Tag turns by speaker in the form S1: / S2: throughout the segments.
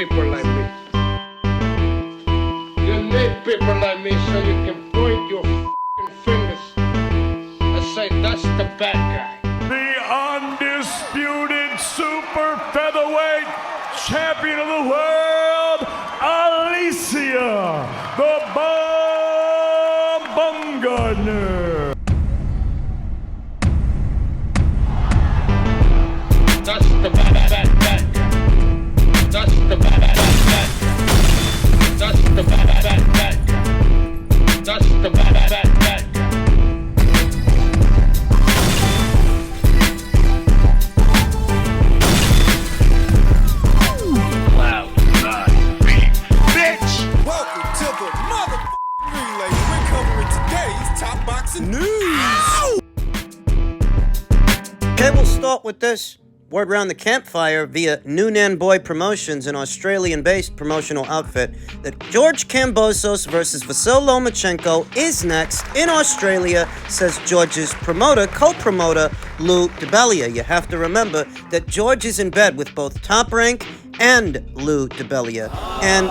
S1: people like me. You need people like me so you can point your f***ing fingers and say, that's the bad guy.
S2: The undisputed super featherweight champion of the world, Alicia, the Bumgarner.
S1: That's the bad guy. That's the bad guy. That's the bad guy. That's the bad guy.
S3: Welcome to the motherfucking relay. We're covering today's top boxing news.
S4: Okay, we'll start with this. Word around the campfire via Newnan Boy Promotions, an Australian-based promotional outfit, that George Kambosos versus Vasyl Lomachenko is next in Australia, says George's co-promoter, Lou DiBellia. You have to remember that George is in bed with both Top Rank and Lou DiBellia. And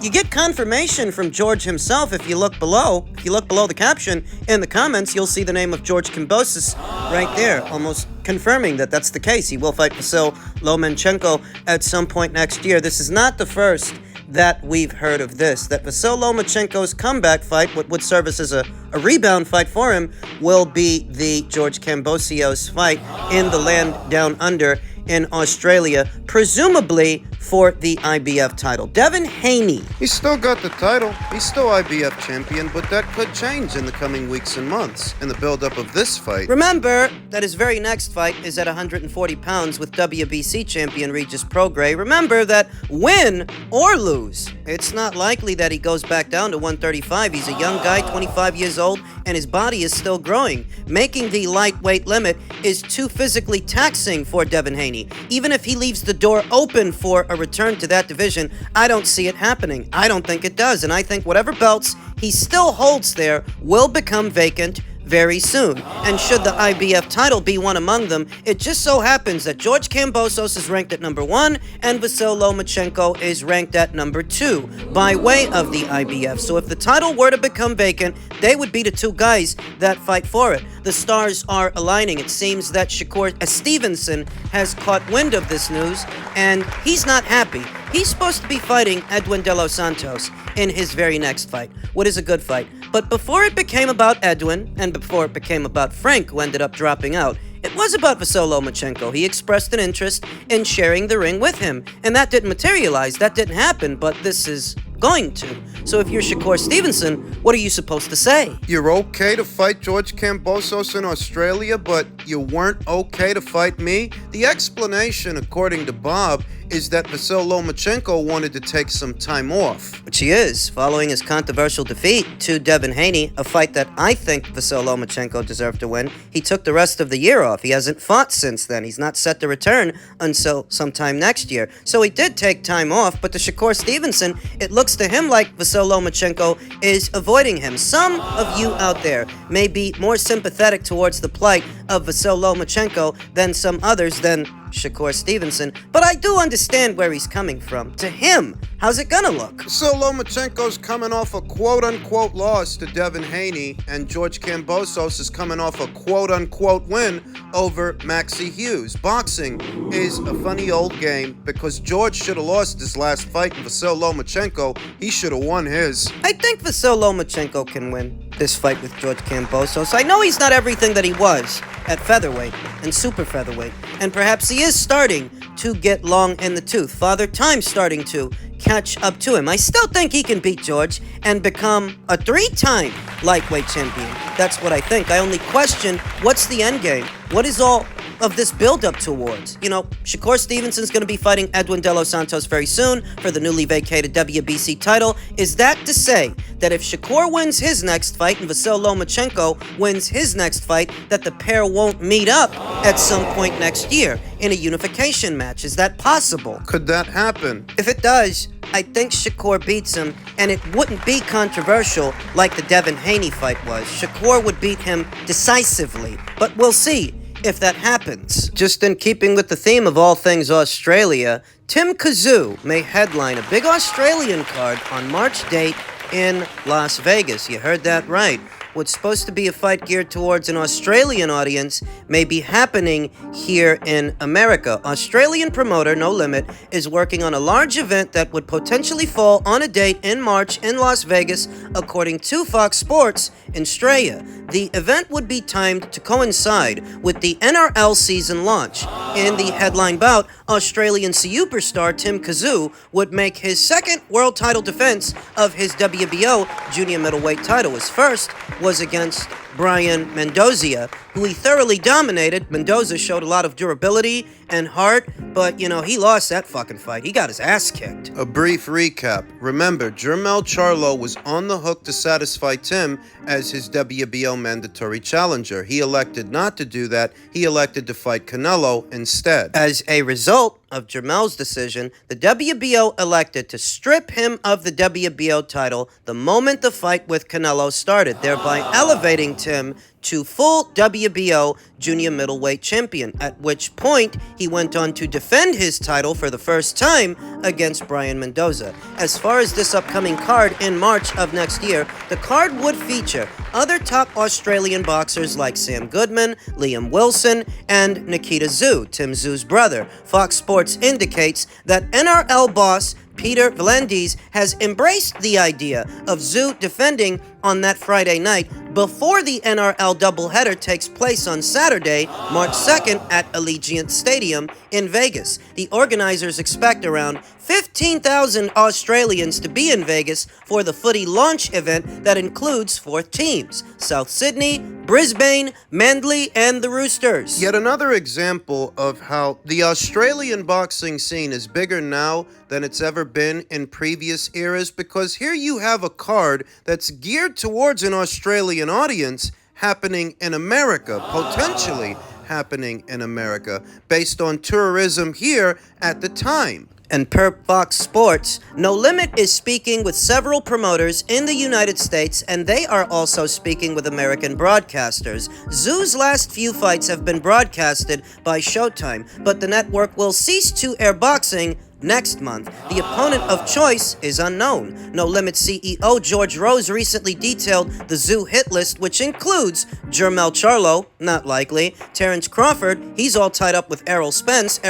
S4: you get confirmation from George himself if you look below. If you look below the caption in the comments, you'll see the name of George Kambosos right there, almost confirming that that's the case. He will fight Vasyl Lomachenko at some point next year. This is not the first that we've heard of this. That Vasyl Lomachenko's comeback fight, what would serve as a rebound fight for him, will be the George Kambosos fight in the land down under in Australia, presumably for the IBF title. Devin Haney. He's still got the title. He's still IBF champion, but that could change in the coming weeks and months in the build-up of this fight. Remember that his very next fight is at 140 pounds with WBC champion Regis Prograis. Remember that win or lose, it's not likely that he goes back down to 135. He's a young guy, 25 years old, and his body is still growing. Making the lightweight limit is too physically taxing for Devin Haney. Even if he leaves the door open for a return to that division, I don't see it happening. I don't think it does, and I think whatever belts he still holds there will become vacant very soon. And should the IBF title be one among them, it just so happens that George Kambosos is ranked at number 1 and Vasyl Lomachenko is ranked at number 2 by way of the IBF. So if the title were to become vacant, they would be the two guys that fight for it. The stars are aligning. It seems that Stevenson has caught wind of this news, and he's not happy. He's supposed to be fighting Edwin De Los Santos in his very next fight, what is a good fight. But before it became about Edwin, and before it became about Frank, who ended up dropping out, it was about Vasyl Lomachenko. He expressed an interest in sharing the ring with him, and that didn't materialize, that didn't happen, but this is going to. So if you're Shakur Stevenson, what are you supposed to say? You're okay to fight George Kambosos in Australia, but you weren't okay to fight me? The explanation, according to Bob, is that Vasyl Lomachenko wanted to take some time off. Which he is, following his controversial defeat to Devin Haney, a fight that I think Vasyl Lomachenko deserved to win. He took the rest of the year off. He hasn't fought since then. He's not set to return until sometime next year. So he did take time off, but to Shakur Stevenson, it looks to him like Vasyl Lomachenko is avoiding him. Some of you out there may be more sympathetic towards the plight of Vasyl Lomachenko than some others than Shakur Stevenson, but I do understand where he's coming from. To him, how's it gonna look? So Lomachenko's coming off a quote-unquote loss to Devin Haney, and George Kambosos is coming off a quote-unquote win over Maxie Hughes. Boxing is a funny old game because George should have lost his last fight, and Vasyl Lomachenko, he should have won his. I think Vasyl Lomachenko can win this fight with George Kambosos. I know he's not everything that he was at featherweight and super featherweight, and perhaps he is starting to get long in the tooth. Father Time's starting to catch up to him. I still think he can beat George and become a 3-time lightweight champion. That's what I think. I only question, what's the end game? What is all of this build-up towards? You know, Shakur Stevenson's going to be fighting Edwin De Los Santos very soon for the newly vacated WBC title. Is that to say that if Shakur wins his next fight and Vasyl Lomachenko wins his next fight, that the pair won't meet up at some point next year in a unification match? Is that possible? Could that happen? If it does, I think Shakur beats him, and it wouldn't be controversial like the Devin Haney fight was. Shakur would beat him decisively, but we'll see. if that happens. Just in keeping with the theme of all things Australia, Tim Tszyu may headline a big Australian card on March date in Las Vegas. You heard that right. What's supposed to be a fight geared towards an Australian audience may be happening here in America. Australian promoter No Limit is working on a large event that would potentially fall on a date in March in Las Vegas, according to Fox Sports in Australia. The event would be timed to coincide with the NRL season launch. In the headline bout, Australian superstar Tim Tszyu would make his second world title defense of his WBO junior middleweight title. His first was against Brian Mendoza, who he thoroughly dominated. Mendoza showed a lot of durability and heart, but, he lost that fucking fight. He got his ass kicked.
S5: A brief recap. Remember, Jermell Charlo was on the hook to satisfy Tim as his WBO mandatory challenger. He elected not to do that. He elected to fight Canelo instead.
S4: As a result of Jermell's decision, the WBO elected to strip him of the WBO title the moment the fight with Canelo started, thereby elevating Tim to full WBO junior middleweight champion, at which point he went on to defend his title for the first time against Brian Mendoza. As far as this upcoming card in March of next year, the card would feature other top Australian boxers like Sam Goodman, Liam Wilson, and Nikita Tszyu, Tim Tszyu's brother. Fox Sports indicates that NRL boss Peter V'landys has embraced the idea of Tszyu defending on that Friday night before the NRL doubleheader takes place on Saturday, March 2nd at Allegiant Stadium in Vegas. The organizers expect around 15,000 Australians to be in Vegas for the footy launch event that includes 4 teams: South Sydney, Brisbane, Manly, and the Roosters.
S5: Yet another example of how the Australian boxing scene is bigger now than it's ever been in previous eras, because here you have a card that's geared towards an Australian audience happening in America, potentially happening in America, based on tourism here at the time.
S4: And per Fox Sports, No Limit is speaking with several promoters in the United States, and they are also speaking with American broadcasters. Tszyu's last few fights have been broadcasted by Showtime, but the network will cease to air boxing next month. The opponent of choice is unknown. No Limit CEO George Rose recently detailed the Tszyu hit list, which includes Jermell Charlo, not likely, Terrence Crawford, he's all tied up with Errol Spence,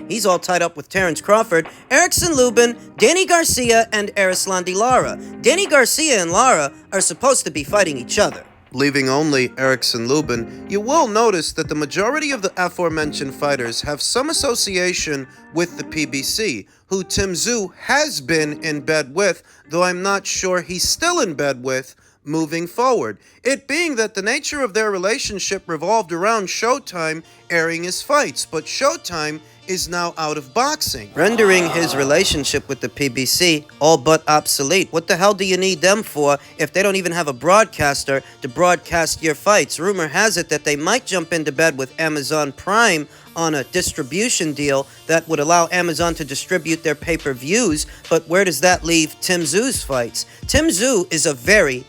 S4: he's all tied up with Terrence Crawford, Erickson Lubin, Danny Garcia, and Erislandy Lara. Danny Garcia and Lara are supposed to be fighting each other.
S5: Leaving only Erickson Lubin, you will notice that the majority of the aforementioned fighters have some association with the PBC, who Tim Tszyu has been in bed with, though I'm not sure he's still in bed with moving forward. It being that the nature of their relationship revolved around Showtime airing his fights, but Showtime is now out of boxing,
S4: rendering his relationship with the PBC all but obsolete. What the hell do you need them for if they don't even have a broadcaster to broadcast your fights? Rumor has it that they might jump into bed with Amazon Prime on a distribution deal that would allow Amazon to distribute their pay-per-views, but where does that leave Tim Tszyu's fights? Tim Tszyu is a very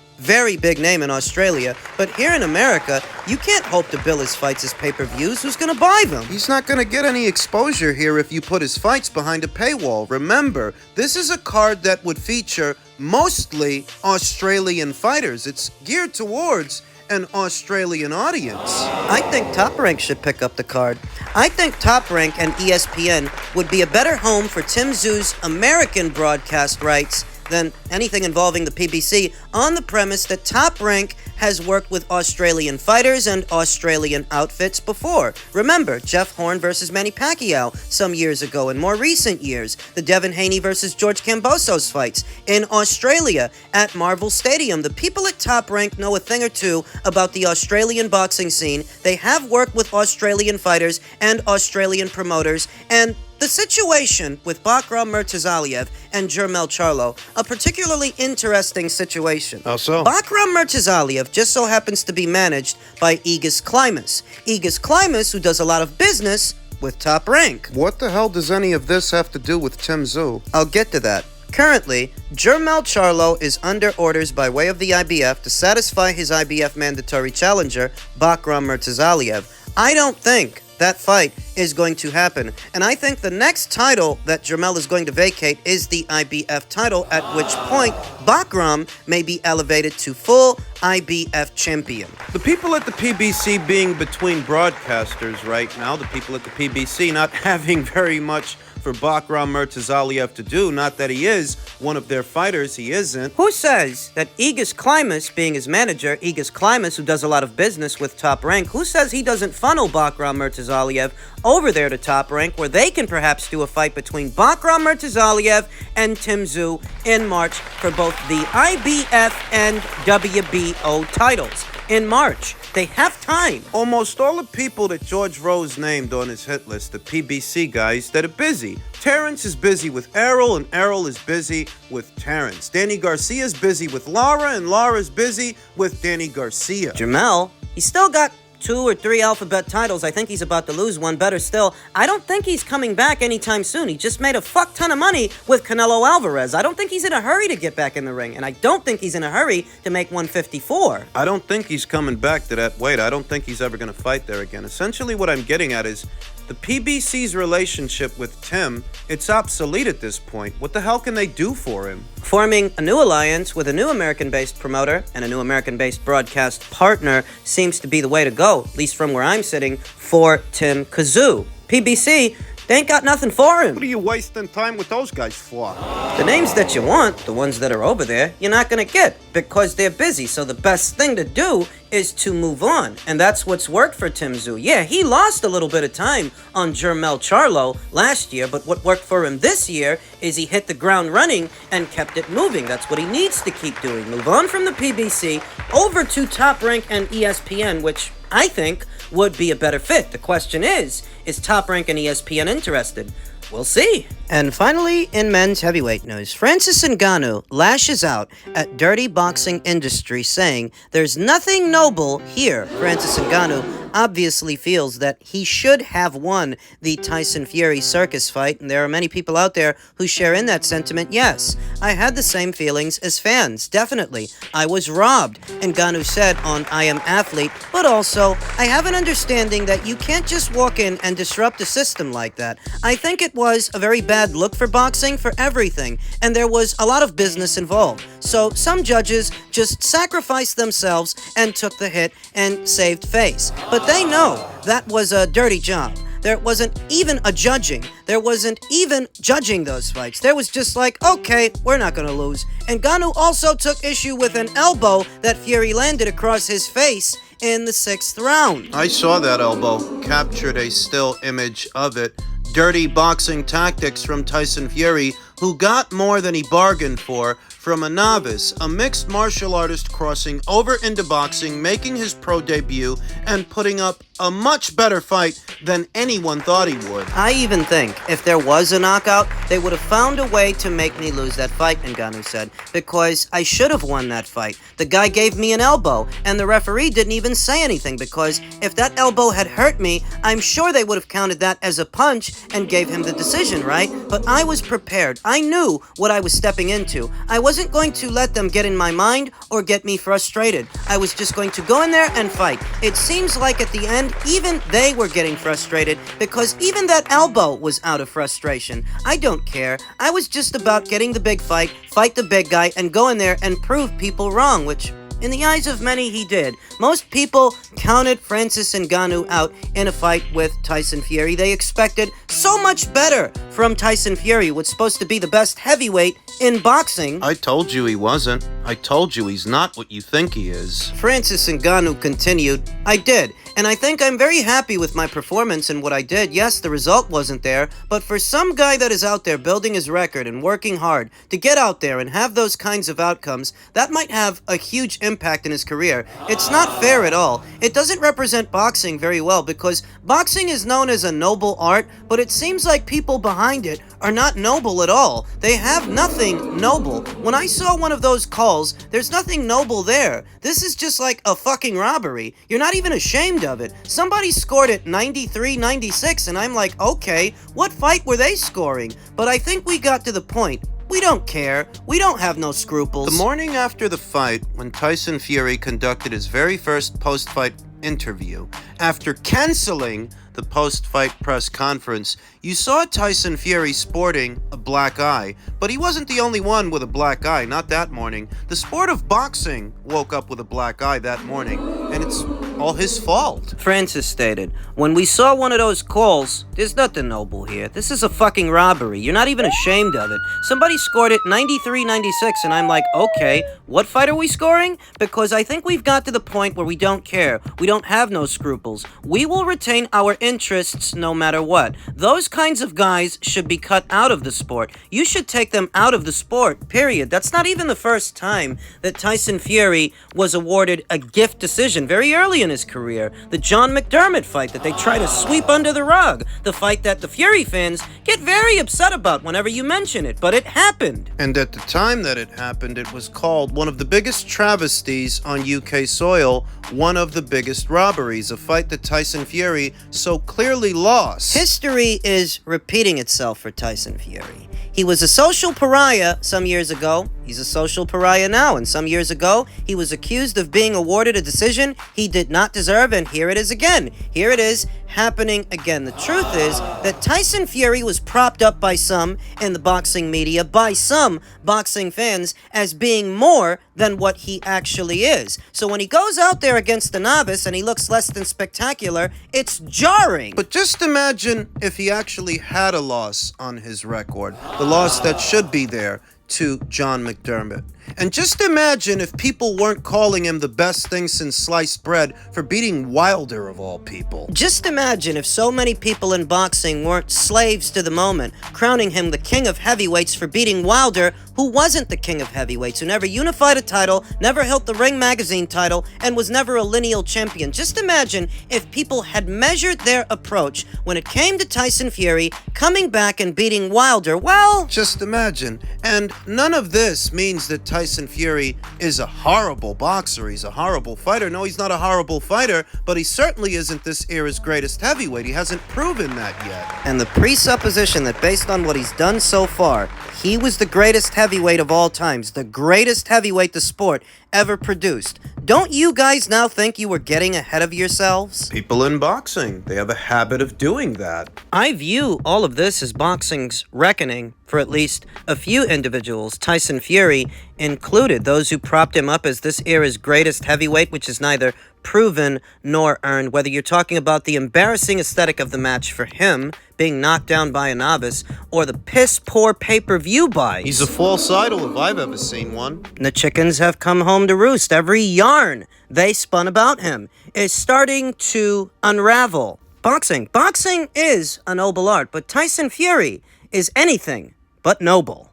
S4: big name in Australia, but here in America, you can't hope to bill his fights as pay-per-views. Who's gonna buy them?
S5: He's not gonna get any exposure here if you put his fights behind a paywall. Remember, this is a card that would feature mostly Australian fighters. It's geared towards an Australian audience.
S4: I think Top Rank should pick up the card. I think Top Rank and ESPN would be a better home for Tim Tszyu's American broadcast rights than anything involving the PBC, on the premise that Top Rank has worked with Australian fighters and Australian outfits before. Remember, Jeff Horn versus Manny Pacquiao some years ago. In more recent years, the Devin Haney versus George Kambosos fights in Australia at Marvel Stadium. The people at Top Rank know a thing or two about the Australian boxing scene. They have worked with Australian fighters and Australian promoters, and the situation with Bakram Murtazaliev and Jermell Charlo, a particularly interesting situation.
S5: How so?
S4: Bakram Murtazaliev just so happens to be managed by Aegis Klimas. Aegis Klimas, who does a lot of business with Top Rank.
S5: What the hell does any of this have to do with Tim Tszyu?
S4: I'll get to that. Currently, Jermell Charlo is under orders by way of the IBF to satisfy his IBF mandatory challenger, Bakram Murtazaliev. I don't think that fight is going to happen. And I think the next title that Jermell is going to vacate is the IBF title, at which point Bakram may be elevated to full IBF champion.
S5: The people at the PBC being between broadcasters right now, the people at the PBC not having very much for Bakram Murtazaliev to do, not that he is one of their fighters, he isn't.
S4: Who says that Aegis Klimas, being his manager, Aegis Klimas, who does a lot of business with Top Rank, who says he doesn't funnel Bakram Murtazaliev over there to Top Rank, where they can perhaps do a fight between Bakram Murtazaliev and Tszyu in March for both the IBF and WBO titles? In March. They have time.
S5: Almost all the people that George Rose named on his hit list, the PBC guys, that are busy. Terrence is busy with Errol, and Errol is busy with Terrence. Danny Garcia's busy with Lara, and Lara's busy with Danny Garcia.
S4: Jermell, he's still got 2 or 3 alphabet titles. I think he's about to lose one. Better still, I don't think he's coming back anytime soon. He just made a fuck ton of money with Canelo Alvarez. I don't think he's in a hurry to get back in the ring, and I don't think he's in a hurry to make 154.
S5: I don't think he's coming back to that weight. I don't think he's ever going to fight there again. Essentially what I'm getting at is the PBC's relationship with Tim, it's obsolete at this point. What the hell can they do for him?
S4: Forming a new alliance with a new American-based promoter and a new American-based broadcast partner seems to be the way to go, at least from where I'm sitting, for Tim Tszyu. PBC, they ain't got nothing for him.
S5: What are you wasting time with those guys for?
S4: The names that you want, the ones that are over there, you're not gonna get because they're busy. So the best thing to do is to move on. And that's what's worked for Tim Tszyu. Yeah, he lost a little bit of time on Jermell Charlo last year, but what worked for him this year is he hit the ground running and kept it moving. That's what he needs to keep doing. Move on from the PBC over to Top Rank and ESPN, which I think would be a better fit. The question is Top Rank and ESPN interested? We'll see. And finally, in men's heavyweight news, Francis Ngannou lashes out at dirty boxing industry, saying there's nothing noble here. Francis Ngannou obviously feels that he should have won the Tyson Fury circus fight, and there are many people out there who share in that sentiment. Yes, I had the same feelings as fans, definitely. I was robbed, Ngannou said on I Am Athlete, but also, I have an understanding that you can't just walk in and disrupt a system like that. I think it was a very bad look for boxing, for everything, and there was a lot of business involved. So some judges just sacrificed themselves and took the hit and saved face. But they know that was a dirty job. There wasn't even a judging. There wasn't even judging those fights. There was just like, okay, we're not gonna lose. And Ngannou also took issue with an elbow that Fury landed across his face in the 6th round.
S5: I saw that elbow, captured a still image of it. Dirty boxing tactics from Tyson Fury, who got more than he bargained for from a novice, a mixed martial artist crossing over into boxing, making his pro debut, and putting up a much better fight than anyone thought he would.
S4: I even think if there was a knockout, they would have found a way to make me lose that fight, Ngannou said, because I should have won that fight. The guy gave me an elbow, and the referee didn't even say anything, because if that elbow had hurt me, I'm sure they would have counted that as a punch and gave him the decision, right? But I was prepared. I knew what I was stepping into. I wasn't going to let them get in my mind or get me frustrated. I was just going to go in there and fight. It seems like at the end, even they were getting frustrated because even that elbow was out of frustration. I don't care. I was just about getting the big fight the big guy, and go in there and prove people wrong, which in the eyes of many, he did. Most people counted Francis Ngannou out in a fight with Tyson Fury. They expected so much better from Tyson Fury, what's supposed to be the best heavyweight in boxing.
S5: I told you he wasn't. I told you he's not what you think he is.
S4: Francis Ngannou continued, I did. And I think I'm very happy with my performance and what I did. Yes, the result wasn't there, but for some guy that is out there building his record and working hard to get out there and have those kinds of outcomes, that might have a huge impact in his career. It's not fair at all. It doesn't represent boxing very well because boxing is known as a noble art, but it seems like people behind it are not noble at all. They have nothing noble. When I saw one of those calls, there's nothing noble there. This is just like a fucking robbery. You're not even ashamed of it. Somebody scored it 93-96, and I'm like, okay, what fight were they scoring? But I think we got to the point. We don't care. We don't have no scruples.
S5: The morning after the fight, when Tyson Fury conducted his very first post-fight interview. After canceling the post-fight press conference, you saw Tyson Fury sporting a black eye, but he wasn't the only one with a black eye, not that morning. The sport of boxing woke up with a black eye that morning, and it's all his fault.
S4: Francis stated, "When we saw one of those calls, there's nothing noble here. This is a fucking robbery. You're not even ashamed of it. Somebody scored it 93-96, and I'm like, okay, what fight are we scoring? Because I think we've got to the point where we don't care. We don't have no scruples. We will retain our interests no matter what. Those kinds of guys should be cut out of the sport. You should take them out of the sport, period." That's not even the first time that Tyson Fury was awarded a gift decision very early in his career. The John McDermott fight that they try to sweep under the rug. The fight that the Fury fans get very upset about whenever you mention it, but it happened.
S5: And at the time that it happened, it was called one of the biggest travesties on UK soil, one of the biggest robberies, a fight that Tyson Fury so clearly lost.
S4: History is repeating itself for Tyson Fury. He was a social pariah some years ago. He's a social pariah now. And some years ago, he was accused of being awarded a decision he did not deserve. And here it is again. Here it is happening again. The truth is that Tyson Fury was propped up by some in the boxing media, by some boxing fans, as being more than what he actually is. So when he goes out there against a novice and he looks less than spectacular, it's jarring.
S5: But just imagine if he actually had a loss on his record, the loss that should be there to John McDermott. And just imagine if people weren't calling him the best thing since sliced bread for beating Wilder of all people.
S4: Just imagine if so many people in boxing weren't slaves to the moment, crowning him the king of heavyweights for beating Wilder, who wasn't the king of heavyweights, who never unified a title, never held the Ring Magazine title, and was never a lineal champion. Just imagine if people had measured their approach when it came to Tyson Fury coming back and beating Wilder. Well,
S5: just imagine. And none of this means that Tyson Fury is a horrible boxer. He's a horrible fighter. No, he's not a horrible fighter, but he certainly isn't this era's greatest heavyweight. He hasn't proven that yet.
S4: And the presupposition that based on what he's done so far, he was the greatest heavyweight of all times, the greatest heavyweight the sport ever produced. Don't you guys now think you were getting ahead of yourselves?
S5: People in boxing, they have a habit of doing that.
S4: I view all of this as boxing's reckoning for at least a few individuals, Tyson Fury included, those who propped him up as this era's greatest heavyweight, which is neither proven nor earned. Whether you're talking about the embarrassing aesthetic of the match for him, being knocked down by a novice, or the piss-poor pay-per-view buys.
S5: He's a false idol if I've ever seen one.
S4: The chickens have come home to roost. Every yarn they spun about him is starting to unravel. Boxing is a noble art, but Tyson Fury is anything but noble.